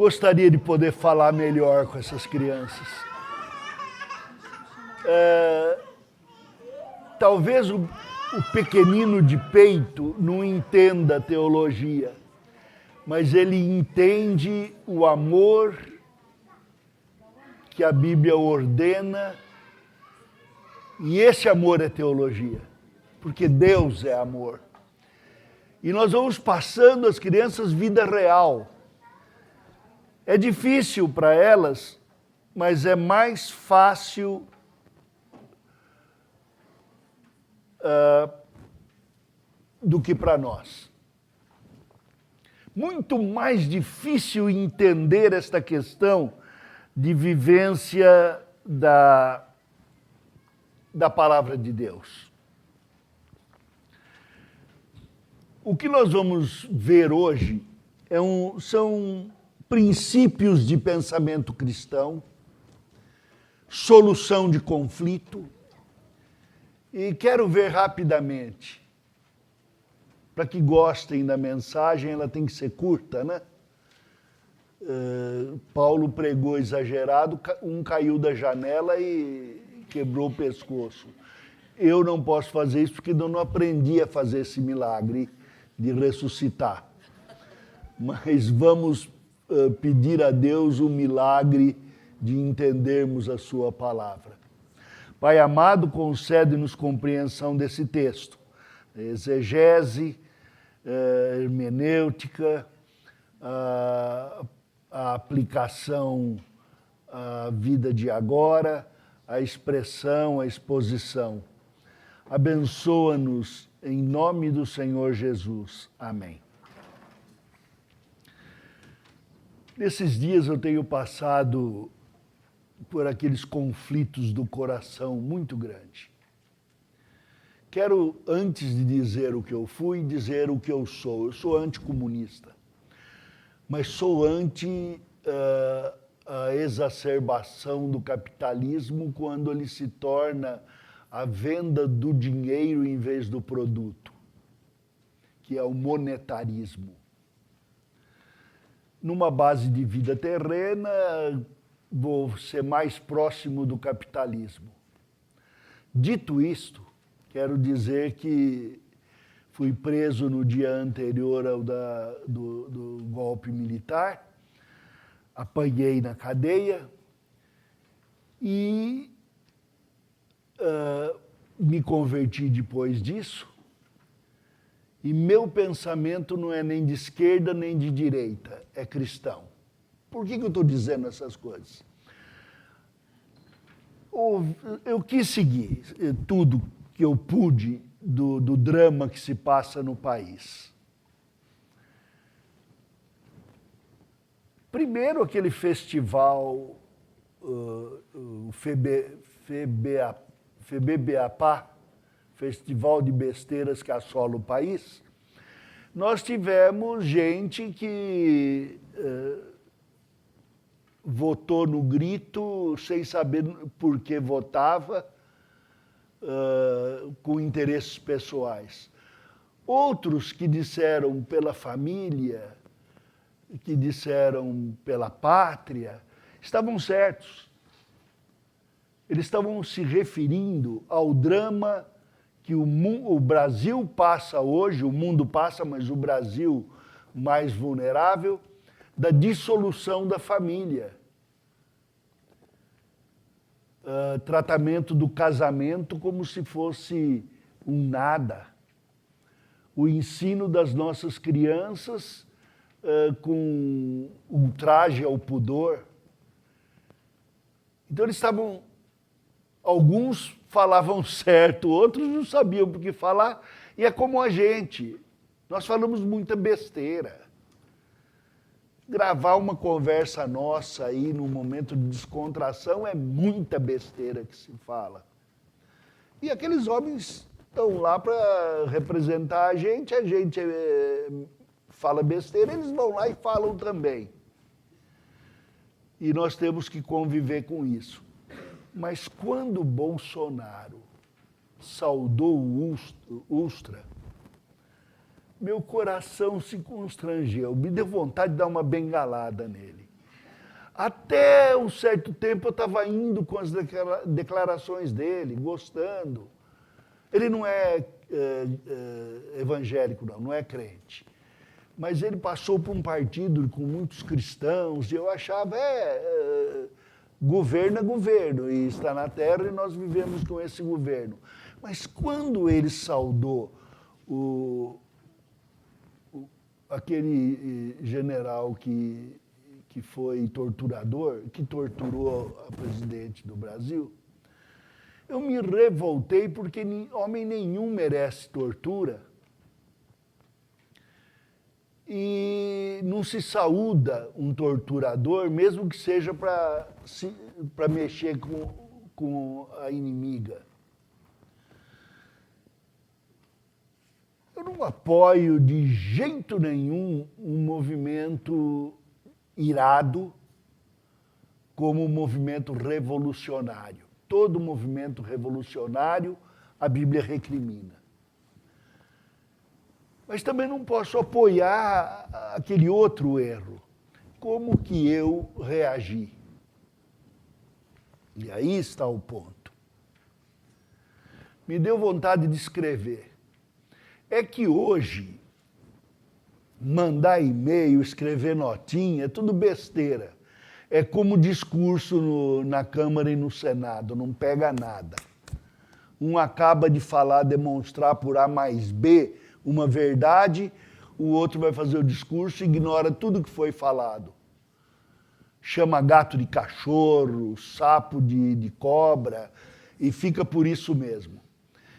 gostaria de poder falar melhor com essas crianças. Talvez o pequenino de peito não entenda a teologia, mas ele entende o amor que a Bíblia ordena, e esse amor é teologia, porque Deus é amor. E nós vamos passando às crianças vida real. É difícil para elas, mas é mais fácil do que para nós. Muito mais difícil entender esta questão de vivência da palavra de Deus. O que nós vamos ver hoje são princípios de pensamento cristão, solução de conflito, e quero ver rapidamente, para que gostem da mensagem, ela tem que ser curta, né? Paulo pregou exagerado, um caiu da janela e quebrou o pescoço. Eu não posso fazer isso porque eu não aprendi a fazer esse milagre de ressuscitar. Mas vamos pedir a Deus o milagre de entendermos a sua palavra. Pai amado, concede-nos compreensão desse texto, exegese, hermenêutica, a aplicação à vida de agora, a expressão, a exposição. Abençoa-nos em nome do Senhor Jesus. Amém. Nesses dias eu tenho passado por aqueles conflitos do coração muito grande. Quero, antes de dizer o que eu fui, dizer o que eu sou. Eu sou anticomunista, mas sou anti a exacerbação do capitalismo quando ele se torna a venda do dinheiro em vez do produto, que é o monetarismo. Numa base de vida terrena, vou ser mais próximo do capitalismo. Dito isto, quero dizer que fui preso no dia anterior ao do golpe militar, apanhei na cadeia e me converti depois disso. E meu pensamento não é nem de esquerda nem de direita, é cristão. Por que eu estou dizendo essas coisas? Eu quis seguir tudo que eu pude do drama que se passa no país. Primeiro, aquele festival, o FEBEAPA, Festival de Besteiras que assola o país, nós tivemos gente que votou no grito sem saber por que votava, com interesses pessoais. Outros que disseram pela família, que disseram pela pátria, estavam certos. Eles estavam se referindo ao drama que o Brasil passa hoje, o mundo passa, mas o Brasil mais vulnerável, da dissolução da família. Tratamento do casamento como se fosse um nada. O ensino das nossas crianças com ultraje ao pudor. Então eles estavam... Alguns falavam certo, outros não sabiam por que falar. E é como a gente. Nós falamos muita besteira. Gravar uma conversa nossa aí num momento de descontração é muita besteira que se fala. E aqueles homens estão lá para representar a gente fala besteira, eles vão lá e falam também. E nós temos que conviver com isso. Mas quando Bolsonaro saudou o Ustra, meu coração se constrangeu, me deu vontade de dar uma bengalada nele. Até um certo tempo eu estava indo com as declarações dele, gostando. Ele não é evangélico, não é crente. Mas ele passou por um partido com muitos cristãos, e eu achava, governo é governo, e está na terra e nós vivemos com esse governo. Mas quando ele saudou aquele general que foi torturador, que torturou a presidente do Brasil, eu me revoltei porque homem nenhum merece tortura. E não se saúda um torturador, mesmo que seja para mexer com a inimiga. Eu não apoio de jeito nenhum um movimento irado como um movimento revolucionário. Todo movimento revolucionário a Bíblia recrimina. Mas também não posso apoiar aquele outro erro. Como que eu reagi? E aí está o ponto. Me deu vontade de escrever. É que hoje, mandar e-mail, escrever notinha, é tudo besteira. É como discurso na Câmara e no Senado, não pega nada. Um acaba de falar, demonstrar por A mais B uma verdade, o outro vai fazer o discurso e ignora tudo que foi falado. Chama gato de cachorro, sapo de cobra, e fica por isso mesmo.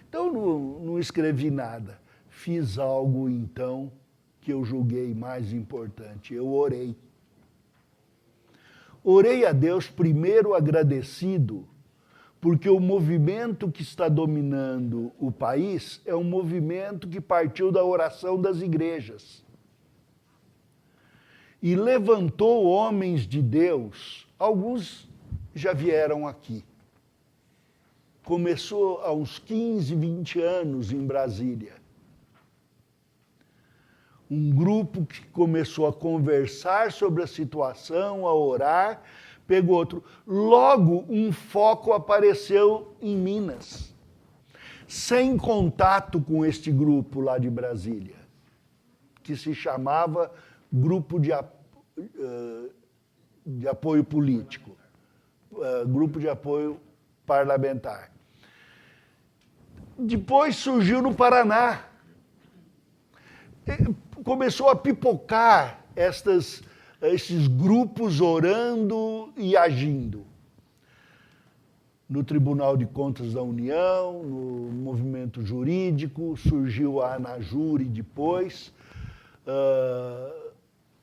Então, não escrevi nada. Fiz algo, então, que eu julguei mais importante. Eu orei. Orei a Deus, primeiro agradecido, porque o movimento que está dominando o país é um movimento que partiu da oração das igrejas. E levantou homens de Deus, alguns já vieram aqui. Começou há uns 15, 20 anos em Brasília. Um grupo que começou a conversar sobre a situação, a orar, pegou outro. Logo, um foco apareceu em Minas, sem contato com este grupo lá de Brasília, que se chamava Grupo de Apoio Político, Grupo de Apoio Parlamentar. Depois surgiu no Paraná. Começou a pipocar esses grupos orando e agindo. No Tribunal de Contas da União, no movimento jurídico, surgiu a Anajure depois.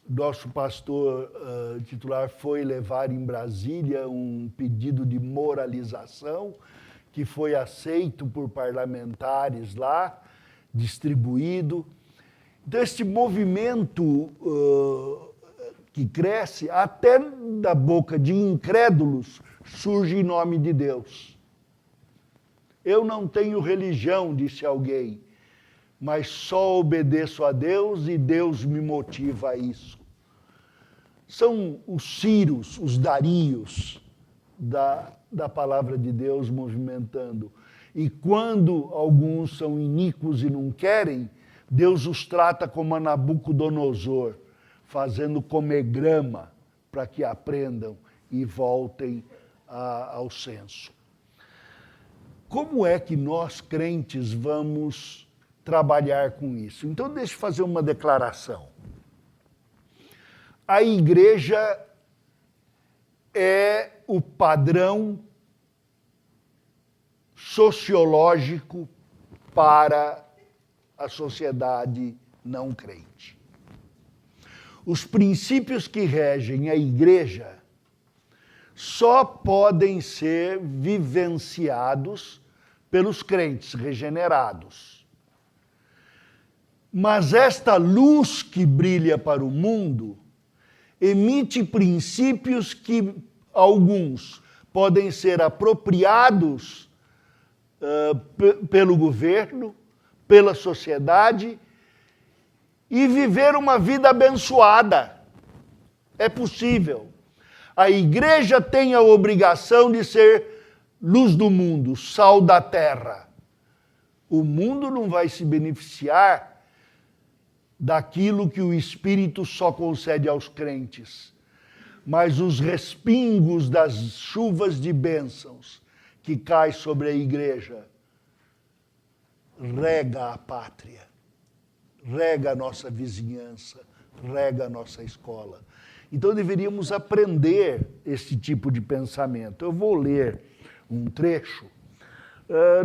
Nosso pastor titular foi levar em Brasília um pedido de moralização, que foi aceito por parlamentares lá, distribuído. Então, este movimento que cresce, até da boca de incrédulos, surge em nome de Deus. Eu não tenho religião, disse alguém, mas só obedeço a Deus e Deus me motiva a isso. São os Círios, os Darios da palavra de Deus movimentando. E quando alguns são iníquos e não querem, Deus os trata como a Nabucodonosor, fazendo comer grama para que aprendam e voltem ao senso. Como é que nós, crentes, vamos trabalhar com isso? Então, deixa eu fazer uma declaração. A igreja é o padrão sociológico para a sociedade não crente. Os princípios que regem a igreja só podem ser vivenciados pelos crentes regenerados. Mas esta luz que brilha para o mundo emite princípios que alguns podem ser apropriados pelo governo, pela sociedade e viver uma vida abençoada. É possível. A igreja tem a obrigação de ser luz do mundo, sal da terra. O mundo não vai se beneficiar daquilo que o Espírito só concede aos crentes, mas os respingos das chuvas de bênçãos que caem sobre a igreja rega a pátria, rega a nossa vizinhança, rega a nossa escola. Então deveríamos aprender esse tipo de pensamento. Eu vou ler um trecho,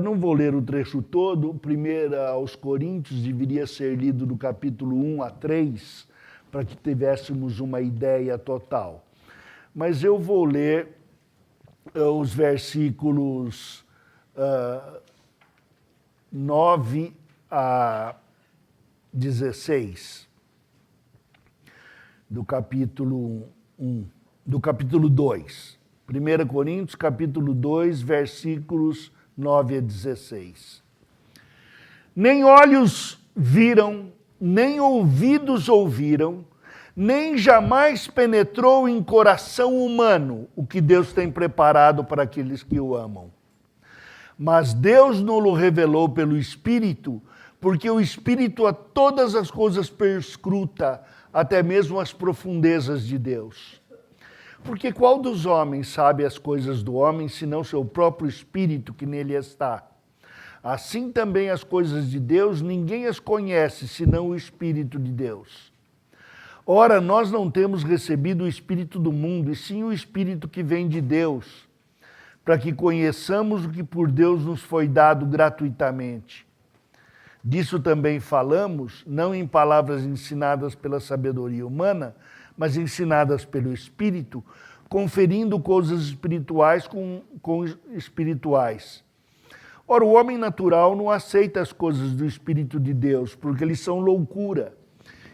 não vou ler o trecho todo, 1 aos Coríntios deveria ser lido do capítulo 1 a 3, para que tivéssemos uma ideia total. Mas eu vou ler os versículos 9 a 16 do capítulo 1, do capítulo 2. 1 Coríntios, capítulo 2, versículos 9 a 16. Nem olhos viram, nem ouvidos ouviram, nem jamais penetrou em coração humano o que Deus tem preparado para aqueles que o amam. Mas Deus nos revelou pelo Espírito, porque o Espírito a todas as coisas perscruta, até mesmo as profundezas de Deus. Porque qual dos homens sabe as coisas do homem, senão seu próprio Espírito que nele está? Assim também as coisas de Deus, ninguém as conhece, senão o Espírito de Deus. Ora, nós não temos recebido o Espírito do mundo, e sim o Espírito que vem de Deus, para que conheçamos o que por Deus nos foi dado gratuitamente. Disso também falamos, não em palavras ensinadas pela sabedoria humana, mas ensinadas pelo Espírito, conferindo coisas espirituais com espirituais. Ora, o homem natural não aceita as coisas do Espírito de Deus, porque eles são loucura,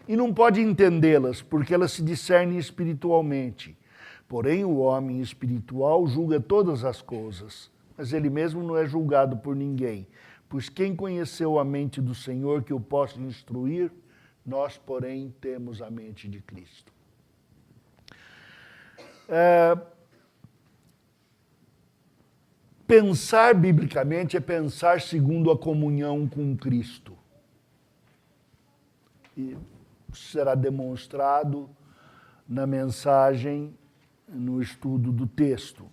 e não pode entendê-las, porque elas se discernem espiritualmente. Porém, o homem espiritual julga todas as coisas, mas ele mesmo não é julgado por ninguém. Pois quem conheceu a mente do Senhor que o possa instruir, nós, porém, temos a mente de Cristo. Pensar biblicamente é pensar segundo a comunhão com Cristo. E será demonstrado na mensagem, no estudo do texto.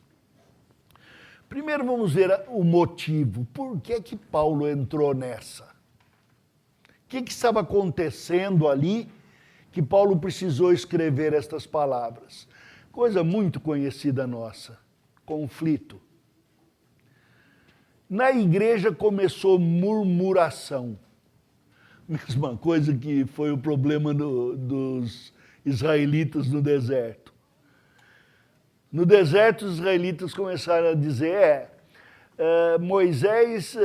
Primeiro vamos ver o motivo. Por que que Paulo entrou nessa? O que estava acontecendo ali que Paulo precisou escrever estas palavras? Coisa muito conhecida nossa, conflito. Na igreja começou murmuração. Mesma coisa que foi o problema dos israelitas no deserto. No deserto, os israelitas começaram a dizer, Moisés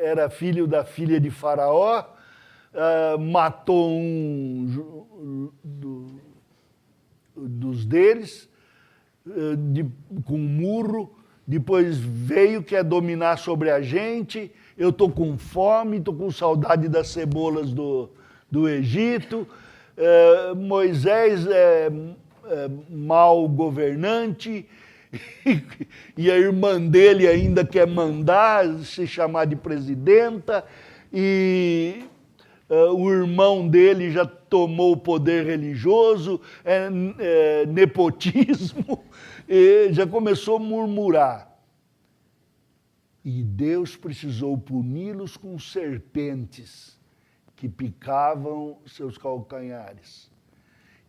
era filho da filha de Faraó, matou um dos deles com um murro, depois veio, quer dominar sobre a gente, eu estou com fome, estou com saudade das cebolas do Egito, Moisés é mau governante, e a irmã dele ainda quer mandar, se chamar de presidenta, e o irmão dele já tomou o poder religioso, nepotismo, e já começou a murmurar. E Deus precisou puni-los com serpentes que picavam seus calcanhares.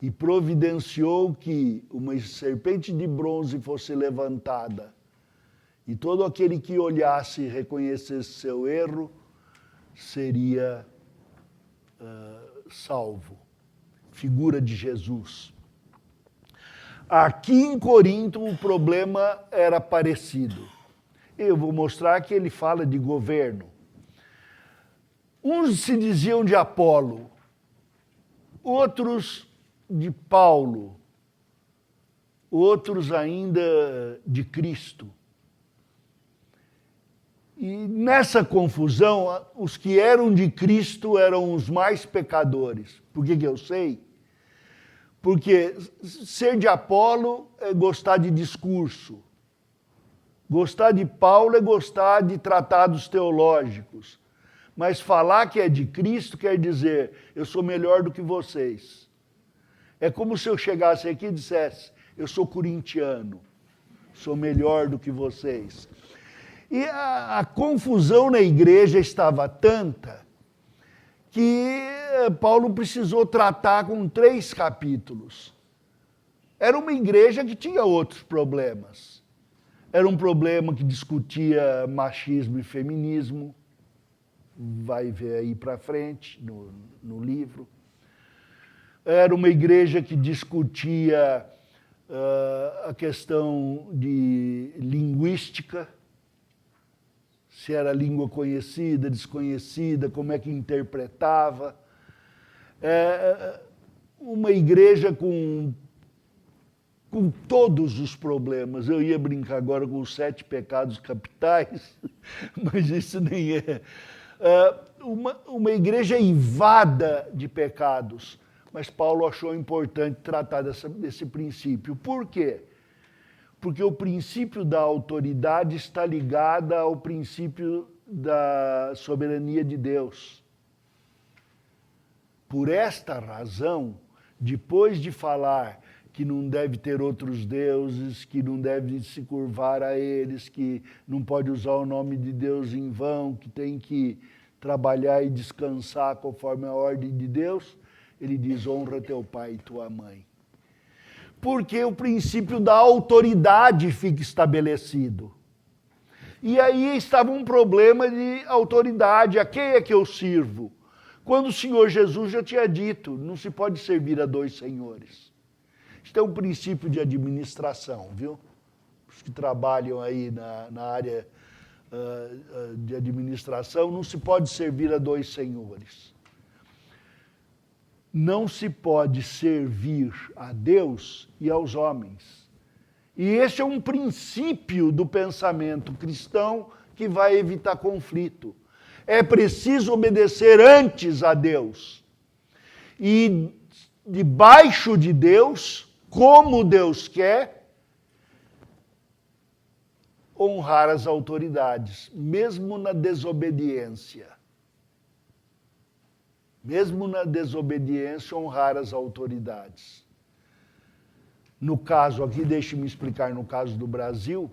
E providenciou que uma serpente de bronze fosse levantada, e todo aquele que olhasse e reconhecesse seu erro seria salvo. Figura de Jesus. Aqui em Corinto o problema era parecido. Eu vou mostrar que ele fala de governo. Uns se diziam de Apolo, outros de Paulo, outros ainda de Cristo. E nessa confusão, os que eram de Cristo eram os mais pecadores. Por que eu sei? Porque ser de Apolo é gostar de discurso. Gostar de Paulo é gostar de tratados teológicos. Mas falar que é de Cristo quer dizer, eu sou melhor do que vocês. É como se eu chegasse aqui e dissesse, eu sou corintiano, sou melhor do que vocês. E a confusão na igreja estava tanta que Paulo precisou tratar com 3 capítulos. Era uma igreja que tinha outros problemas. Era um problema que discutia machismo e feminismo, vai ver aí para frente no livro. Era uma igreja que discutia a questão de linguística, se era língua conhecida, desconhecida, como é que interpretava. Uma igreja com todos os problemas. Eu ia brincar agora com os 7 pecados capitais, mas isso nem é. Uma igreja eivada de pecados. Mas Paulo achou importante tratar desse princípio. Por quê? Porque o princípio da autoridade está ligado ao princípio da soberania de Deus. Por esta razão, depois de falar que não deve ter outros deuses, que não deve se curvar a eles, que não pode usar o nome de Deus em vão, que tem que trabalhar e descansar conforme a ordem de Deus, ele diz, honra teu pai e tua mãe. Porque o princípio da autoridade fica estabelecido. E aí estava um problema de autoridade, a quem é que eu sirvo? Quando o Senhor Jesus já tinha dito, não se pode servir a 2 senhores. Isto é um princípio de administração, viu? Os que trabalham aí na área de administração, não se pode servir a 2 senhores. Não se pode servir a Deus e aos homens. E esse é um princípio do pensamento cristão que vai evitar conflito. É preciso obedecer antes a Deus. E debaixo de Deus, como Deus quer, honrar as autoridades, mesmo na desobediência. Mesmo na desobediência, honrar as autoridades. No caso aqui, deixe-me explicar, no caso do Brasil,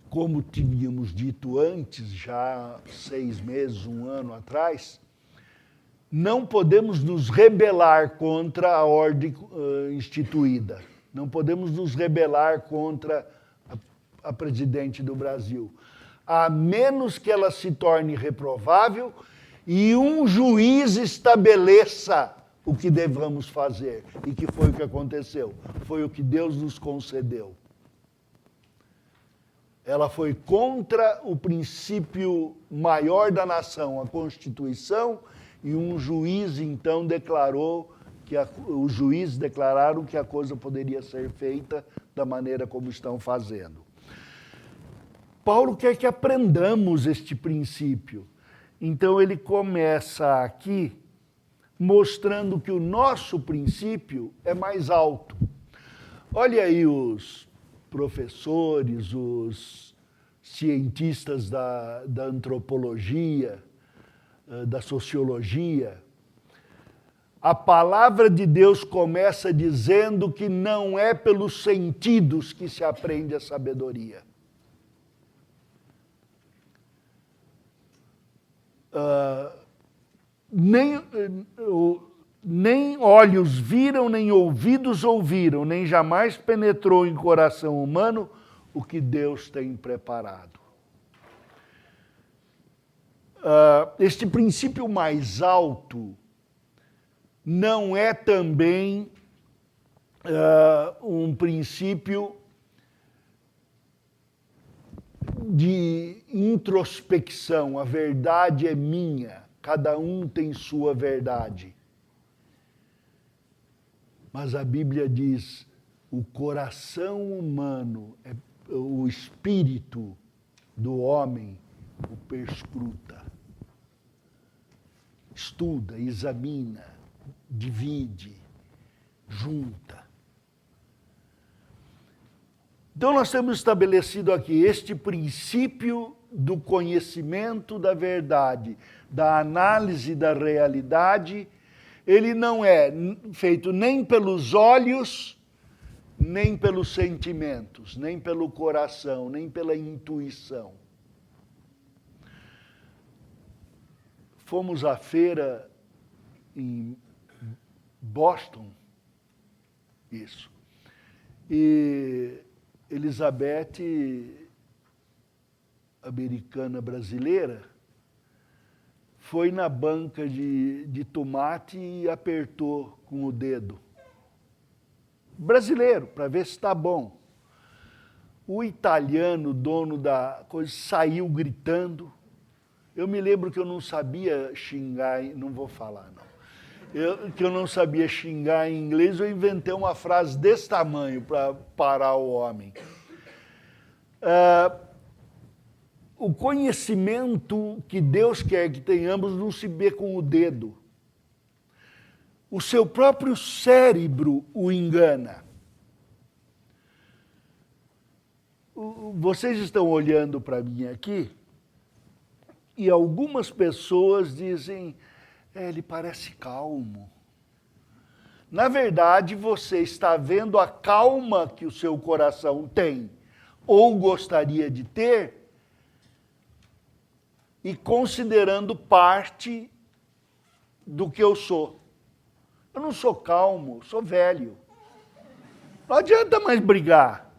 como tínhamos dito antes, já 6 meses, 1 ano atrás, não podemos nos rebelar contra a ordem instituída. Não podemos nos rebelar contra a presidente do Brasil. A menos que ela se torne reprovável e um juiz estabeleça o que devamos fazer. E que foi o que aconteceu. Foi o que Deus nos concedeu. Ela foi contra o princípio maior da nação, a Constituição, e um juiz então declarou que os juízes declararam que a coisa poderia ser feita da maneira como estão fazendo. Paulo quer que aprendamos este princípio. Então ele começa aqui mostrando que o nosso princípio é mais alto. Olha aí os professores, os cientistas da antropologia, da sociologia. A palavra de Deus começa dizendo que não é pelos sentidos que se aprende a sabedoria. Nem olhos viram, nem ouvidos ouviram, nem jamais penetrou em coração humano o que Deus tem preparado. Este princípio mais alto não é também um princípio de introspecção. A verdade é minha, cada um tem sua verdade. Mas a Bíblia diz, o coração humano, o espírito do homem, o perscruta. Estuda, examina, divide, junta. Então nós temos estabelecido aqui este princípio do conhecimento da verdade, da análise da realidade. Ele não é feito nem pelos olhos, nem pelos sentimentos, nem pelo coração, nem pela intuição. Fomos à feira em Boston, isso, e Elizabeth, americana brasileira, foi na banca de tomate e apertou com o dedo. Brasileiro, para ver se está bom. O italiano, dono da coisa, saiu gritando. Eu me lembro que eu não sabia xingar, não vou falar não. Que eu não sabia xingar em inglês, eu inventei uma frase desse tamanho para parar o homem. O conhecimento que Deus quer que tenhamos não se vê com o dedo. O seu próprio cérebro o engana. Vocês estão olhando para mim aqui e algumas pessoas dizem, ele parece calmo. Na verdade, você está vendo a calma que o seu coração tem ou gostaria de ter e considerando parte do que eu sou. Eu não sou calmo, sou velho. Não adianta mais brigar.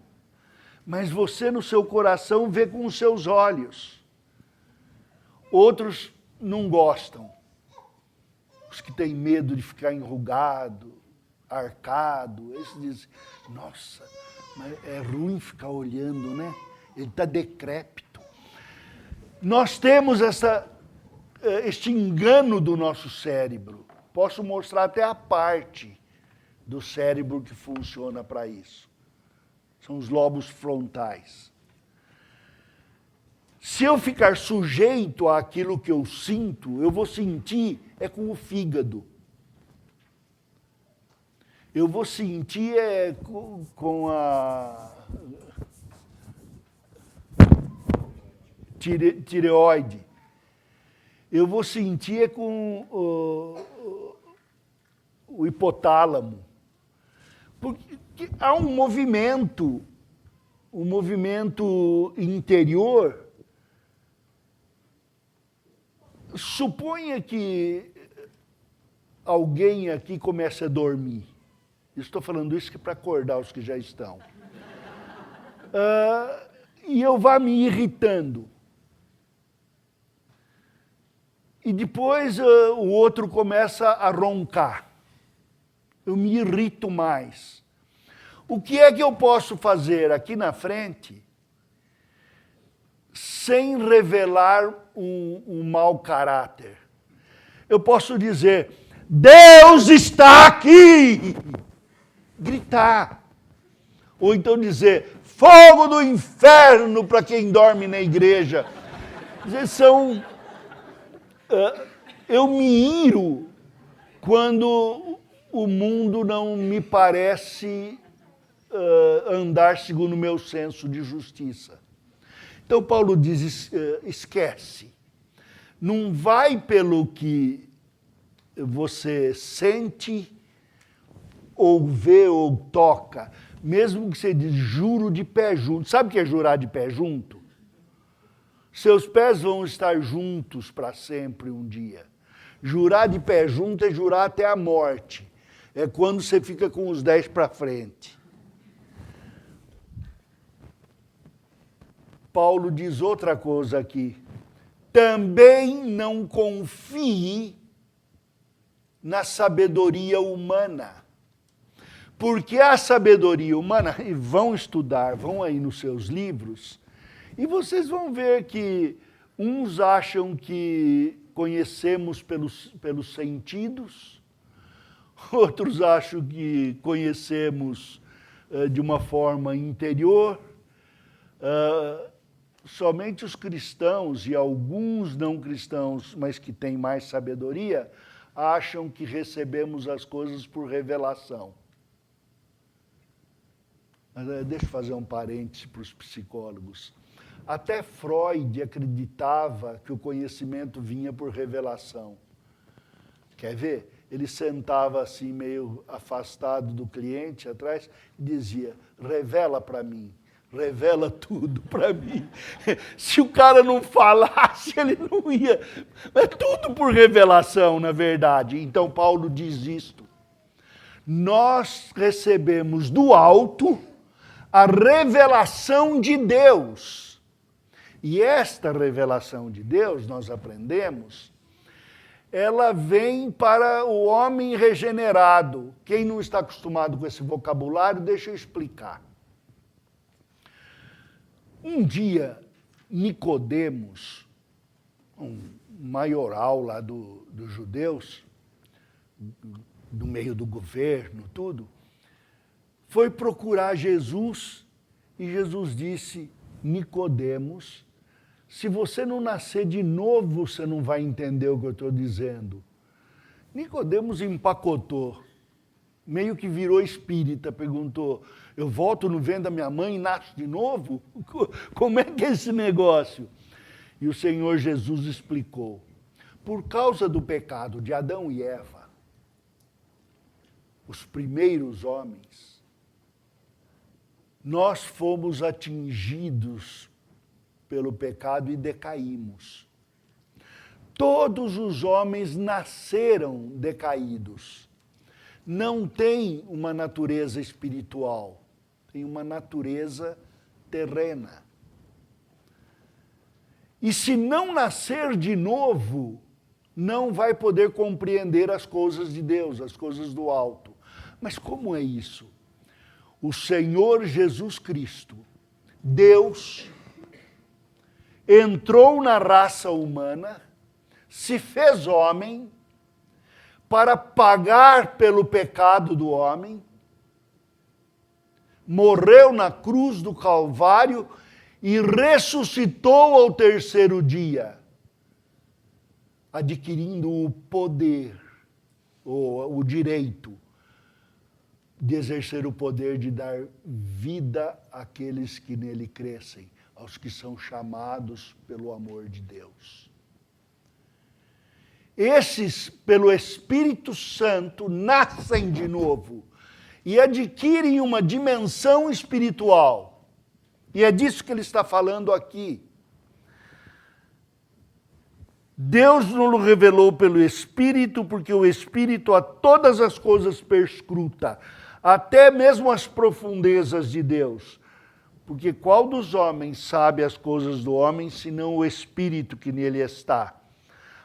Mas você no seu coração vê com os seus olhos. Outros não gostam. Os que têm medo de ficar enrugado, arcado, esses dizem, nossa, mas é ruim ficar olhando, né? Ele está decrépito. Nós temos este engano do nosso cérebro. Posso mostrar até a parte do cérebro que funciona para isso. São os lobos frontais. Se eu ficar sujeito àquilo que eu sinto, eu vou sentir com o fígado. Eu vou sentir com a tireoide. Eu vou sentir com o hipotálamo. Porque há um movimento interior. Suponha que alguém aqui comece a dormir. Estou falando isso para acordar os que já estão. E eu vá me irritando. E depois o outro começa a roncar. Eu me irrito mais. O que é que eu posso fazer aqui na frente sem revelar um mau caráter? Eu posso dizer, Deus está aqui! Gritar. Ou então dizer, fogo do inferno para quem dorme na igreja. Eu me iro quando o mundo não me parece andar segundo o meu senso de justiça. Então Paulo diz, esquece. Não vai pelo que você sente, ou vê, ou toca. Mesmo que você diz, juro de pé junto. Sabe o que é jurar de pé junto? Seus pés vão estar juntos para sempre um dia. Jurar de pé junto é jurar até a morte. É quando você fica com os 10 para frente. Paulo diz outra coisa aqui. Também não confie na sabedoria humana. Porque a sabedoria humana, e vão estudar, vão aí nos seus livros, e vocês vão ver que uns acham que conhecemos pelos sentidos, outros acham que conhecemos de uma forma interior. Somente os cristãos e alguns não cristãos, mas que têm mais sabedoria, acham que recebemos as coisas por revelação. Mas deixa eu fazer um parêntese para os psicólogos. Até Freud acreditava que o conhecimento vinha por revelação. Quer ver? Ele sentava assim, meio afastado do cliente atrás, e dizia, revela para mim, revela tudo para mim. Se o cara não falasse, ele não ia. É tudo por revelação, na verdade. Então Paulo diz isto. Nós recebemos do alto a revelação de Deus. E esta revelação de Deus, nós aprendemos, ela vem para o homem regenerado. Quem não está acostumado com esse vocabulário, deixa eu explicar. Um dia, Nicodemos, um maioral lá dos judeus, do meio do governo, tudo, foi procurar Jesus e Jesus disse, Nicodemos, se você não nascer de novo, você não vai entender o que eu estou dizendo. Nicodemos empacotou, meio que virou espírita, perguntou, eu volto no ventre da minha mãe e nasço de novo? Como é que é esse negócio? E o Senhor Jesus explicou, por causa do pecado de Adão e Eva, os primeiros homens, nós fomos atingidos pelo pecado e decaímos. Todos os homens nasceram decaídos. Não tem uma natureza espiritual, tem uma natureza terrena. E se não nascer de novo, não vai poder compreender as coisas de Deus, as coisas do alto. Mas como é isso? O Senhor Jesus Cristo, Deus, entrou na raça humana, se fez homem, para pagar pelo pecado do homem, morreu na cruz do Calvário e ressuscitou ao terceiro dia, adquirindo o poder, ou o direito, de exercer o poder de dar vida àqueles que nele crescem, aos que são chamados pelo amor de Deus. Esses, pelo Espírito Santo, nascem de novo e adquirem uma dimensão espiritual. E é disso que ele está falando aqui. Deus nos revelou pelo Espírito, porque o Espírito a todas as coisas perscruta, até mesmo as profundezas de Deus. Porque qual dos homens sabe as coisas do homem, senão o Espírito que nele está?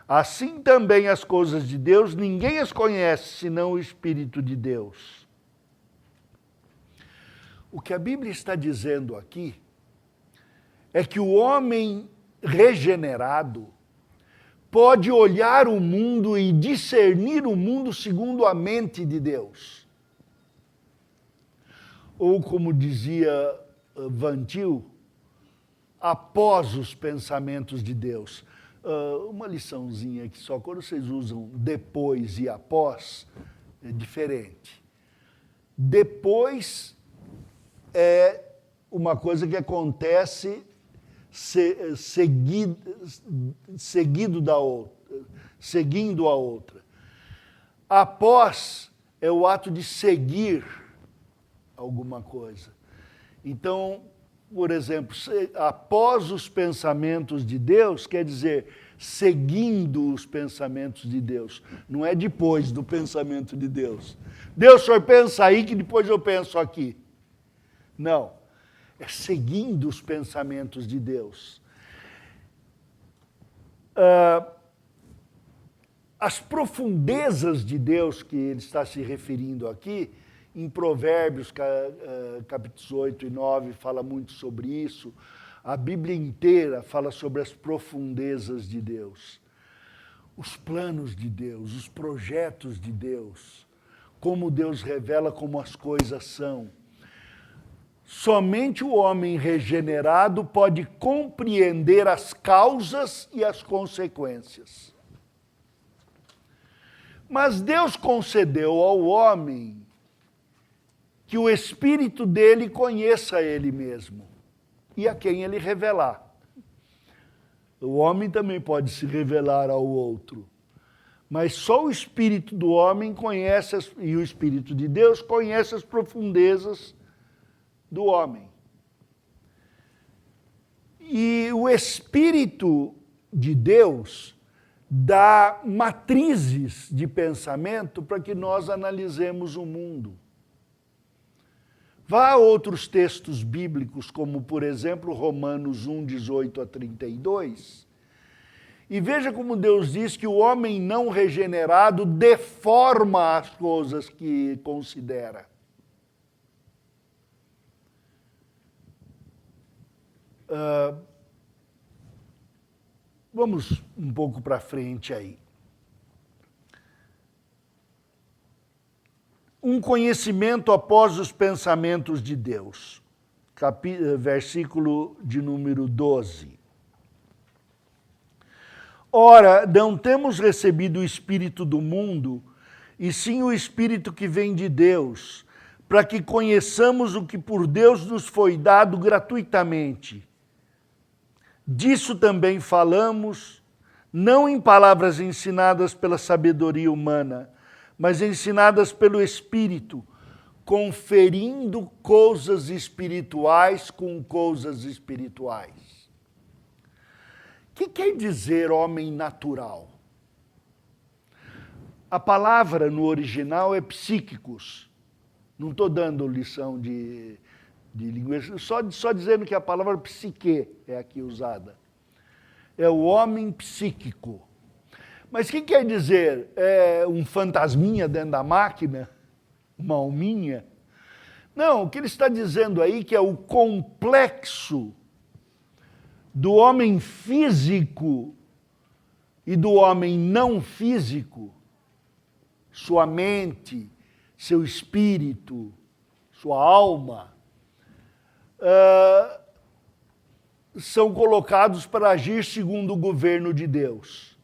Assim também as coisas de Deus, ninguém as conhece, senão o Espírito de Deus. O que a Bíblia está dizendo aqui é que o homem regenerado pode olhar o mundo e discernir o mundo segundo a mente de Deus. Ou como dizia Van Til, após os pensamentos de Deus. Uma liçãozinha que só quando vocês usam depois e após, é diferente. Depois é uma coisa que acontece seguindo a outra. Após é o ato de seguir alguma coisa. Então, por exemplo, após os pensamentos de Deus, quer dizer, seguindo os pensamentos de Deus. Não é depois do pensamento de Deus. Deus, o senhor pensa aí que depois eu penso aqui. Não. É seguindo os pensamentos de Deus. As profundezas de Deus que ele está se referindo aqui, em Provérbios, capítulos 8 e 9, fala muito sobre isso. A Bíblia inteira fala sobre as profundezas de Deus. Os planos de Deus, os projetos de Deus, como Deus revela como as coisas são. Somente o homem regenerado pode compreender as causas e as consequências. Mas Deus concedeu ao homem que o Espírito dele conheça ele mesmo e a quem ele revelar. O homem também pode se revelar ao outro, mas só o Espírito do homem conhece, e o Espírito de Deus conhece as profundezas do homem. E o Espírito de Deus dá matrizes de pensamento para que nós analisemos o mundo. Vá a outros textos bíblicos, como, por exemplo, Romanos 1, 18 a 32, e veja como Deus diz que o homem não regenerado deforma as coisas que considera. Vamos um pouco para frente aí. Um conhecimento após os pensamentos de Deus. Versículo de número 12. Ora, não temos recebido o Espírito do mundo, e sim o Espírito que vem de Deus, para que conheçamos o que por Deus nos foi dado gratuitamente. Disso também falamos, não em palavras ensinadas pela sabedoria humana, mas ensinadas pelo Espírito, conferindo coisas espirituais com coisas espirituais. O que quer dizer homem natural? A palavra no original é psíquicos. Não estou dando lição de linguística, só dizendo que a palavra psique é aqui usada. É o homem psíquico. Mas o que quer dizer? É um fantasminha dentro da máquina? Uma alminha? Não, o que ele está dizendo aí que é o complexo do homem físico e do homem não físico, sua mente, seu espírito, sua alma, são colocados para agir segundo o governo de Deus.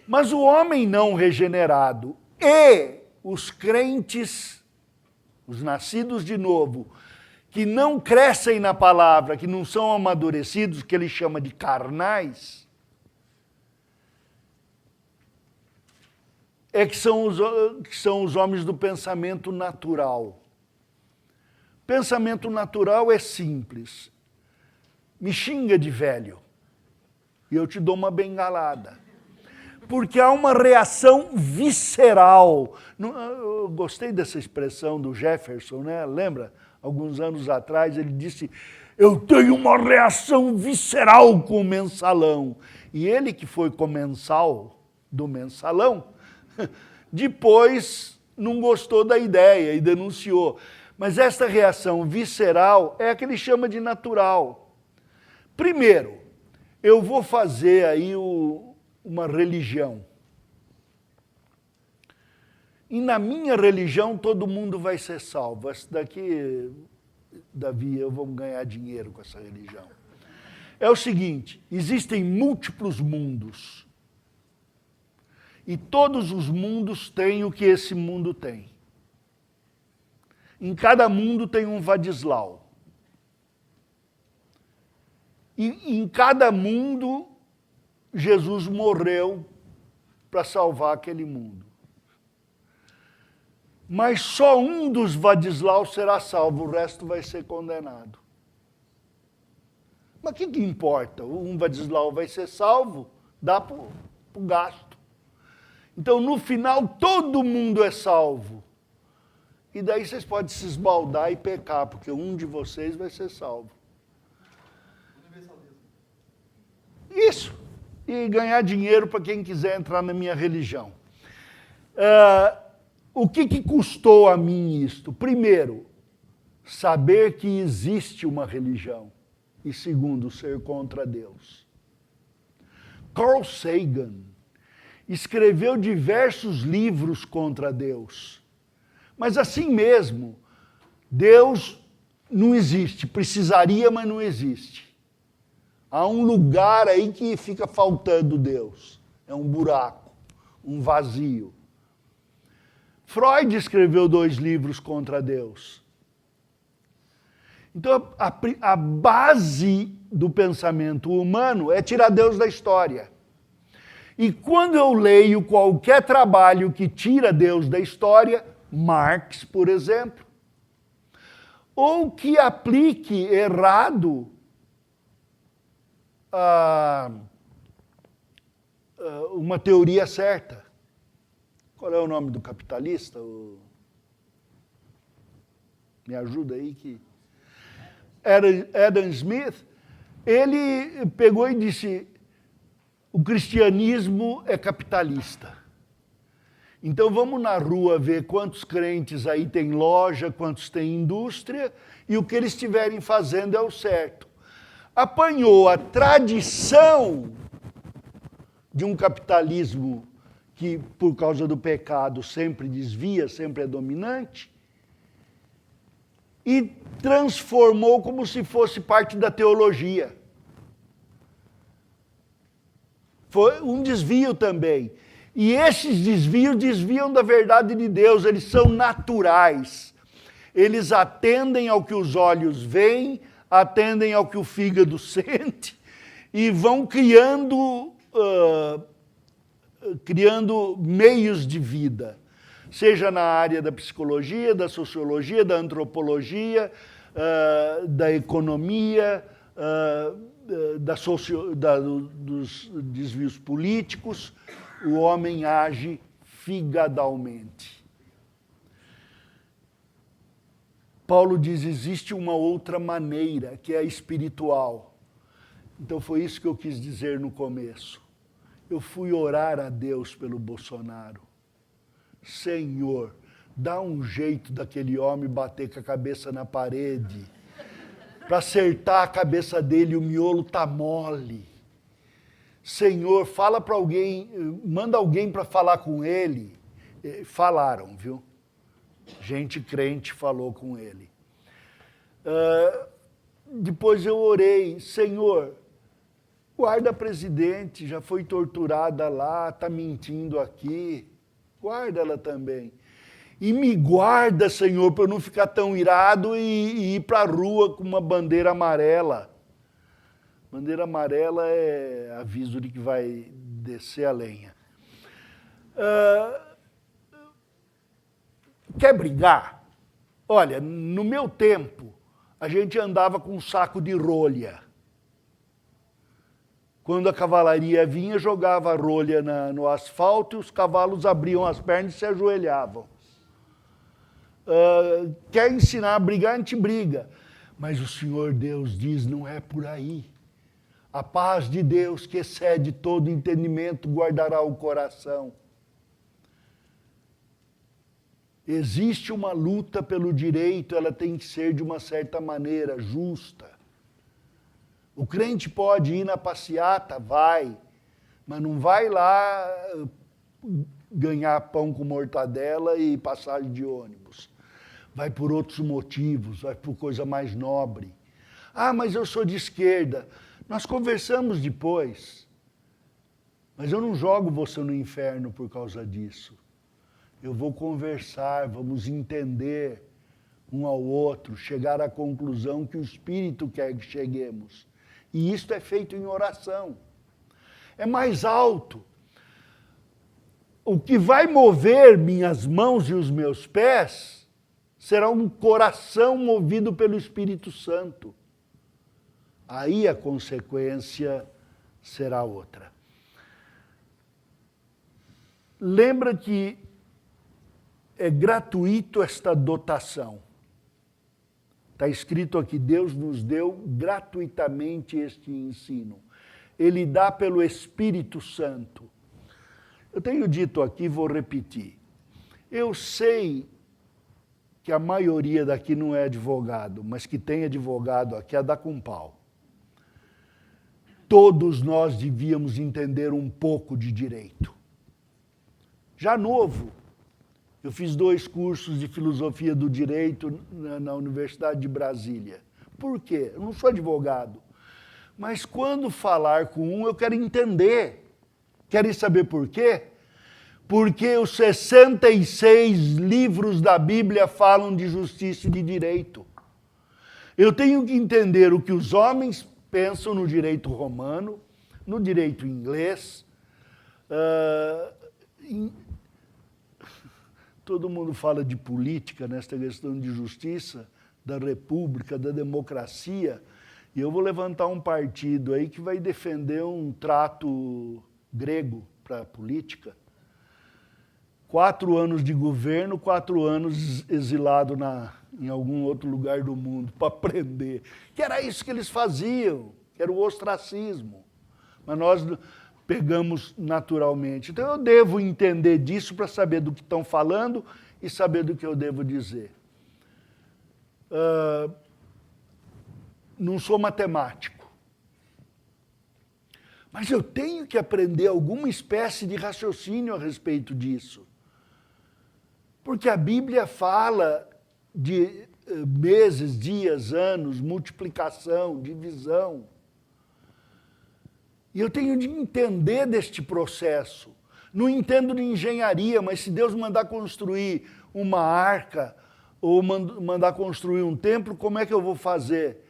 Mas o homem não regenerado e os crentes, os nascidos de novo, que não crescem na palavra, que não são amadurecidos, que ele chama de carnais, que são os homens do pensamento natural. Pensamento natural é simples. Me xinga de velho e eu te dou uma bengalada. Porque há uma reação visceral. Eu gostei dessa expressão do Jefferson, né? Lembra? Alguns anos atrás ele disse, eu tenho uma reação visceral com o mensalão. E ele que foi comensal do mensalão, depois não gostou da ideia e denunciou. Mas essa reação visceral é a que ele chama de natural. Primeiro, eu vou fazer aí uma religião. E na minha religião todo mundo vai ser salvo. Essa daqui, Davi, eu vou ganhar dinheiro com essa religião. É o seguinte, existem múltiplos mundos. E todos os mundos têm o que esse mundo tem. Em cada mundo tem um Vadislau. E em cada mundo Jesus morreu para salvar aquele mundo. Mas só um dos Vadislau será salvo, o resto vai ser condenado. Mas o que importa? Um Vadislau vai ser salvo, dá para o gasto. Então, no final, todo mundo é salvo. E daí vocês podem se esbaldar e pecar, porque um de vocês vai ser salvo. Isso. E ganhar dinheiro para quem quiser entrar na minha religião. O que custou a mim isto? Primeiro, saber que existe uma religião. E segundo, ser contra Deus. Carl Sagan escreveu diversos livros contra Deus. Mas assim mesmo, Deus não existe. Precisaria, mas não existe. Há um lugar aí que fica faltando Deus. É um buraco, um vazio. Freud escreveu 2 livros contra Deus. Então, a base do pensamento humano é tirar Deus da história. E quando eu leio qualquer trabalho que tira Deus da história, Marx, por exemplo, ou que aplique errado uma teoria certa. Qual é o nome do capitalista? Me ajuda aí que... Adam Smith, ele pegou e disse: o cristianismo é capitalista. Então vamos na rua ver quantos crentes aí tem loja, quantos tem indústria, e o que eles estiverem fazendo é o certo. Apanhou a tradição de um capitalismo que, por causa do pecado, sempre desvia, sempre é dominante, e transformou como se fosse parte da teologia. Foi um desvio também. E esses desvios desviam da verdade de Deus, eles são naturais. Eles atendem ao que os olhos veem, atendem ao que o fígado sente, e vão criando meios de vida. Seja na área da psicologia, da sociologia, da antropologia, da economia, dos desvios políticos, o homem age figadalmente. Paulo diz, existe uma outra maneira, que é a espiritual. Então foi isso que eu quis dizer no começo. Eu fui orar a Deus pelo Bolsonaro. Senhor, dá um jeito daquele homem bater com a cabeça na parede. Para acertar a cabeça dele, o miolo tá mole. Senhor, fala para alguém, manda alguém para falar com ele. Falaram, viu? Gente crente falou com ele. Depois eu orei, Senhor, guarda a presidente, já foi torturada lá, está mentindo aqui. Guarda ela também. E me guarda, Senhor, para eu não ficar tão irado e ir para a rua com uma bandeira amarela. Bandeira amarela é aviso de que vai descer a lenha. Quer brigar? Olha, no meu tempo, a gente andava com um saco de rolha. Quando a cavalaria vinha, jogava a rolha no asfalto e os cavalos abriam as pernas e se ajoelhavam. Quer ensinar a brigar, a gente briga. Mas o Senhor Deus diz, não é por aí. A paz de Deus, que excede todo entendimento, guardará o coração. Existe uma luta pelo direito, ela tem que ser de uma certa maneira, justa. O crente pode ir na passeata, vai, mas não vai lá ganhar pão com mortadela e passagem de ônibus. Vai por outros motivos, vai por coisa mais nobre. Ah, mas eu sou de esquerda. Nós conversamos depois, mas eu não jogo você no inferno por causa disso. Eu vou conversar, vamos entender um ao outro, chegar à conclusão que o Espírito quer que cheguemos. E isto é feito em oração. É mais alto. O que vai mover minhas mãos e os meus pés será um coração movido pelo Espírito Santo. Aí a consequência será outra. Lembra que é gratuito esta dotação. Está escrito aqui, Deus nos deu gratuitamente este ensino. Ele dá pelo Espírito Santo. Eu tenho dito aqui, vou repetir. Eu sei que a maioria daqui não é advogado, mas que tem advogado aqui a dar com pau. Todos nós devíamos entender um pouco de direito. Já novo, eu fiz 2 cursos de filosofia do direito na Universidade de Brasília. Por quê? Eu não sou advogado. Mas quando falar com um, eu quero entender. Querem saber por quê? Porque os 66 livros da Bíblia falam de justiça e de direito. Eu tenho que entender o que os homens pensam no direito romano, no direito inglês. Todo mundo fala de política nesta questão de justiça, da república, da democracia, e eu vou levantar um partido aí que vai defender um trato grego para a política. 4 anos de governo, 4 anos exilado em algum outro lugar do mundo para aprender. Que era isso que eles faziam, que era o ostracismo. Mas nós pegamos naturalmente. Então eu devo entender disso para saber do que estão falando e saber do que eu devo dizer. Não sou matemático. Mas eu tenho que aprender alguma espécie de raciocínio a respeito disso. Porque a Bíblia fala de meses, dias, anos, multiplicação, divisão. E eu tenho de entender deste processo. Não entendo de engenharia, mas se Deus mandar construir uma arca ou mandar construir um templo, como é que eu vou fazer?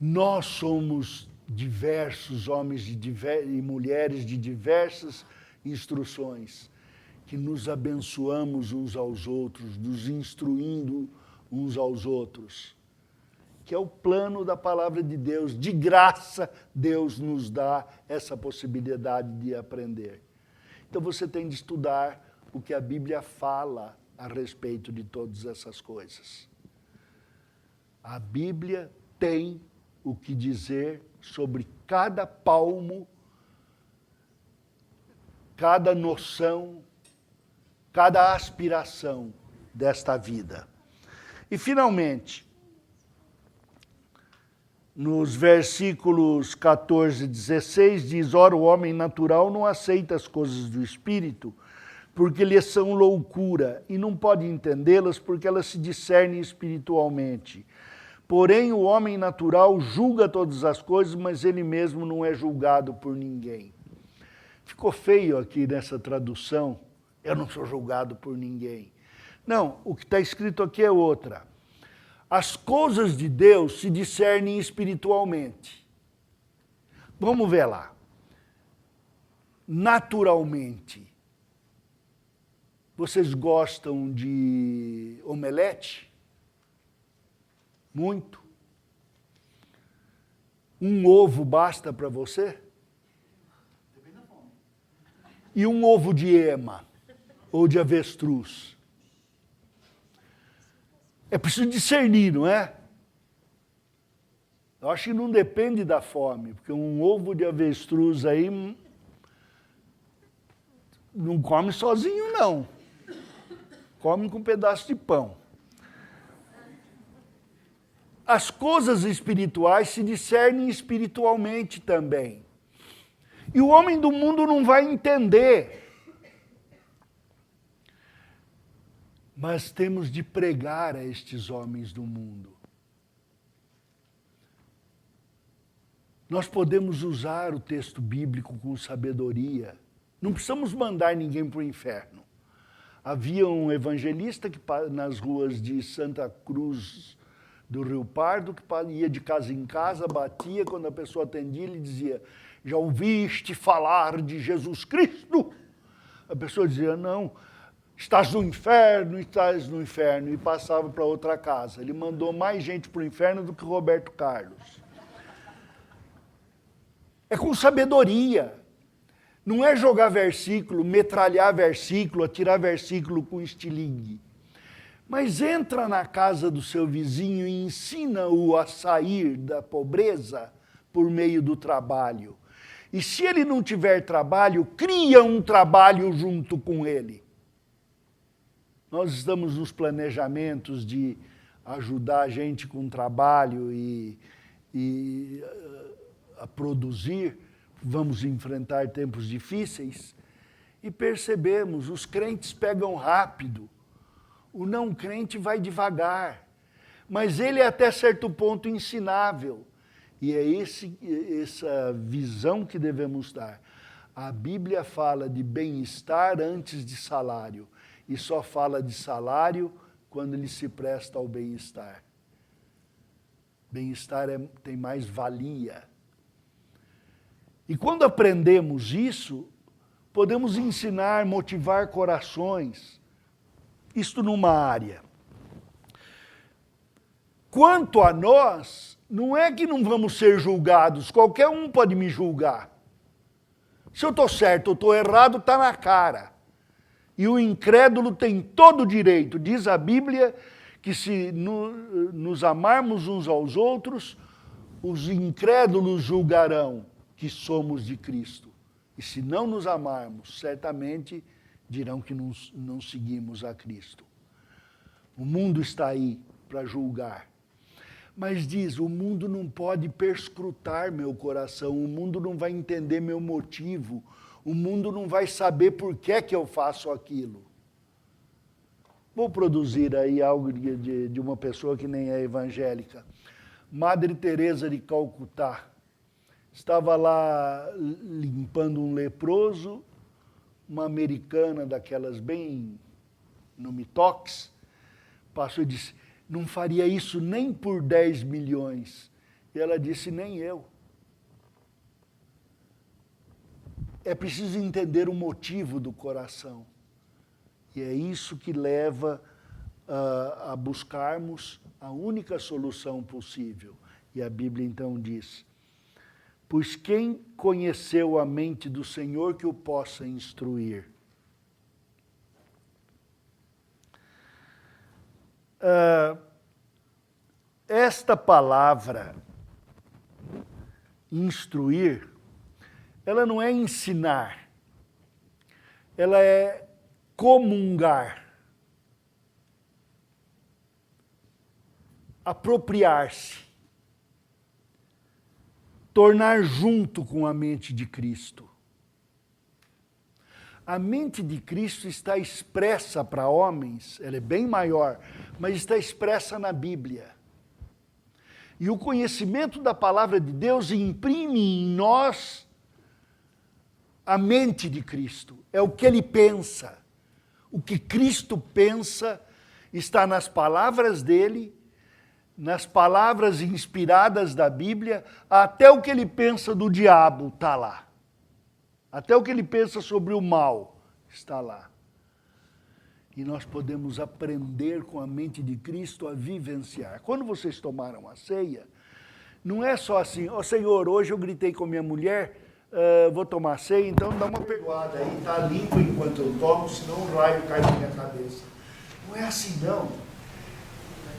Nós somos diversos homens e mulheres de diversas instruções, que nos abençoamos uns aos outros, nos instruindo uns aos outros, que é o plano da palavra de Deus. De graça, Deus nos dá essa possibilidade de aprender. Então você tem de estudar o que a Bíblia fala a respeito de todas essas coisas. A Bíblia tem o que dizer sobre cada palmo, cada noção, cada aspiração desta vida. E, finalmente, nos versículos 14 e 16, diz: ora, o homem natural não aceita as coisas do Espírito, porque lhes são loucura, e não pode entendê-las porque elas se discernem espiritualmente. Porém, o homem natural julga todas as coisas, mas ele mesmo não é julgado por ninguém. Ficou feio aqui nessa tradução, eu não sou julgado por ninguém. Não, o que está escrito aqui é outra. As coisas de Deus se discernem espiritualmente. Vamos ver lá. Naturalmente. Vocês gostam de omelete? Muito. Um ovo basta para você? Depende da fome. E um ovo de ema ou de avestruz? É preciso discernir, não é? Eu acho que não depende da fome, porque um ovo de avestruz aí não come sozinho, não. Come com um pedaço de pão. As coisas espirituais se discernem espiritualmente também. E o homem do mundo não vai entender. Mas temos de pregar a estes homens do mundo. Nós podemos usar o texto bíblico com sabedoria. Não precisamos mandar ninguém para o inferno. Havia um evangelista que nas ruas de Santa Cruz do Rio Pardo, que ia de casa em casa, batia, quando a pessoa atendia, ele dizia: já ouviste falar de Jesus Cristo? A pessoa dizia: não. Estás no inferno, e passava para outra casa. Ele mandou mais gente para o inferno do que Roberto Carlos. É com sabedoria. Não é jogar versículo, metralhar versículo, atirar versículo com estilingue. Mas entra na casa do seu vizinho e ensina-o a sair da pobreza por meio do trabalho. E se ele não tiver trabalho, cria um trabalho junto com ele. Nós estamos nos planejamentos de ajudar a gente com trabalho e a produzir. Vamos enfrentar tempos difíceis e percebemos, os crentes pegam rápido, o não crente vai devagar, mas ele é até certo ponto ensinável. E é essa visão que devemos dar. A Bíblia fala de bem-estar antes de salário. E só fala de salário quando ele se presta ao bem-estar. Bem-estar tem mais valia. E quando aprendemos isso, podemos ensinar, motivar corações. Isto numa área. Quanto a nós, não é que não vamos ser julgados, qualquer um pode me julgar. Se eu estou certo ou estou errado, está na cara. E o incrédulo tem todo o direito. Diz a Bíblia que se nos amarmos uns aos outros, os incrédulos julgarão que somos de Cristo. E se não nos amarmos, certamente dirão que não seguimos a Cristo. O mundo está aí para julgar. Mas diz, o mundo não pode perscrutar meu coração, o mundo não vai entender meu motivo, o mundo não vai saber por que é que eu faço aquilo. Vou produzir aí algo de uma pessoa que nem é evangélica. Madre Teresa de Calcutá estava lá limpando um leproso, uma americana daquelas bem no mitox, passou e disse, não faria isso nem por 10 milhões. E ela disse, nem eu. É preciso entender o motivo do coração. E é isso que leva a buscarmos a única solução possível. E a Bíblia então diz, pois quem conheceu a mente do Senhor que o possa instruir? Esta palavra, instruir, ela não é ensinar, ela é comungar, apropriar-se, tornar junto com a mente de Cristo. A mente de Cristo está expressa para homens, ela é bem maior, mas está expressa na Bíblia. E o conhecimento da palavra de Deus imprime em nós a mente de Cristo. É o que ele pensa. O que Cristo pensa está nas palavras dele, nas palavras inspiradas da Bíblia, até o que ele pensa do diabo está lá. Até o que ele pensa sobre o mal está lá. E nós podemos aprender com a mente de Cristo a vivenciar. Quando vocês tomaram a ceia, não é só assim, ó Senhor, hoje eu gritei com minha mulher, vou tomar a ceia, então dá uma perdoada aí, está limpo enquanto eu tomo, senão um raio cai na minha cabeça. Não é assim não.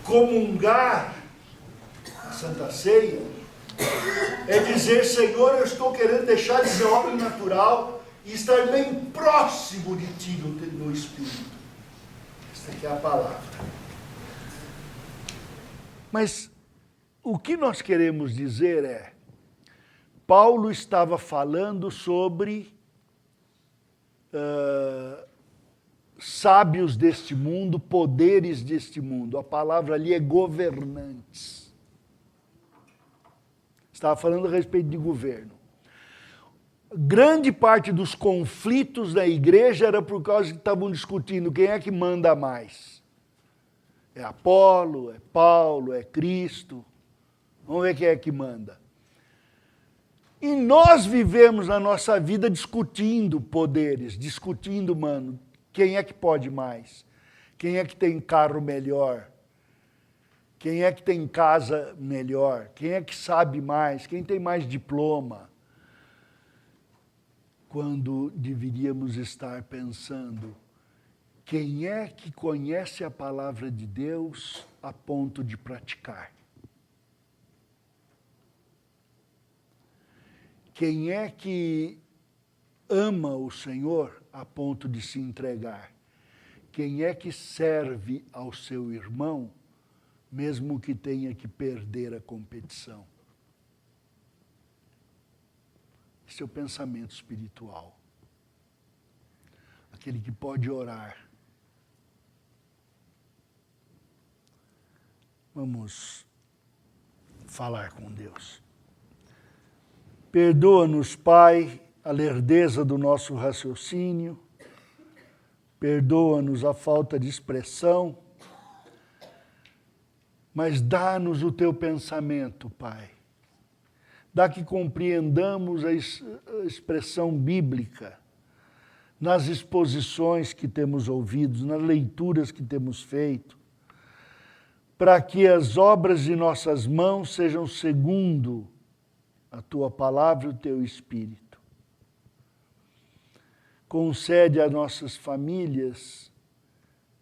Comungar a Santa Ceia é dizer, Senhor, eu estou querendo deixar de ser homem natural e estar bem próximo de Ti no Espírito. Essa aqui é a palavra. Mas o que nós queremos dizer é, Paulo estava falando sobre sábios deste mundo, poderes deste mundo. A palavra ali é governantes. Estava falando a respeito de governo. Grande parte dos conflitos da igreja era por causa que estavam discutindo quem é que manda mais. É Apolo, é Paulo, é Cristo. Vamos ver quem é que manda. E nós vivemos a nossa vida discutindo poderes, discutindo, mano, quem é que pode mais? Quem é que tem carro melhor? Quem é que tem casa melhor? Quem é que sabe mais? Quem tem mais diploma? Quando deveríamos estar pensando, quem é que conhece a palavra de Deus a ponto de praticar? Quem é que ama o Senhor a ponto de se entregar? Quem é que serve ao seu irmão, mesmo que tenha que perder a competição? Esse é o pensamento espiritual. Aquele que pode orar. Vamos falar com Deus. Perdoa-nos, Pai, a lerdeza do nosso raciocínio. Perdoa-nos a falta de expressão. Mas dá-nos o teu pensamento, Pai. Dá que compreendamos a expressão bíblica nas exposições que temos ouvido, nas leituras que temos feito, para que as obras de nossas mãos sejam segundo a tua palavra e o teu Espírito. Concede a nossas famílias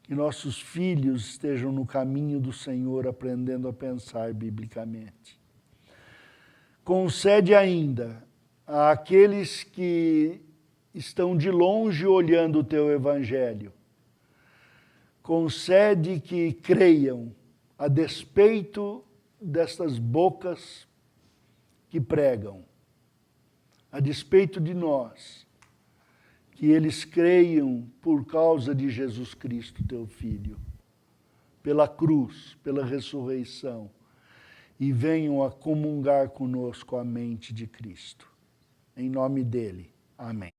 que nossos filhos estejam no caminho do Senhor, aprendendo a pensar biblicamente. Concede ainda àqueles que estão de longe olhando o teu Evangelho. Concede que creiam, a despeito destas bocas que pregam, a despeito de nós, que eles creiam por causa de Jesus Cristo, teu Filho, pela cruz, pela ressurreição, e venham a comungar conosco a mente de Cristo. Em nome dele, amém.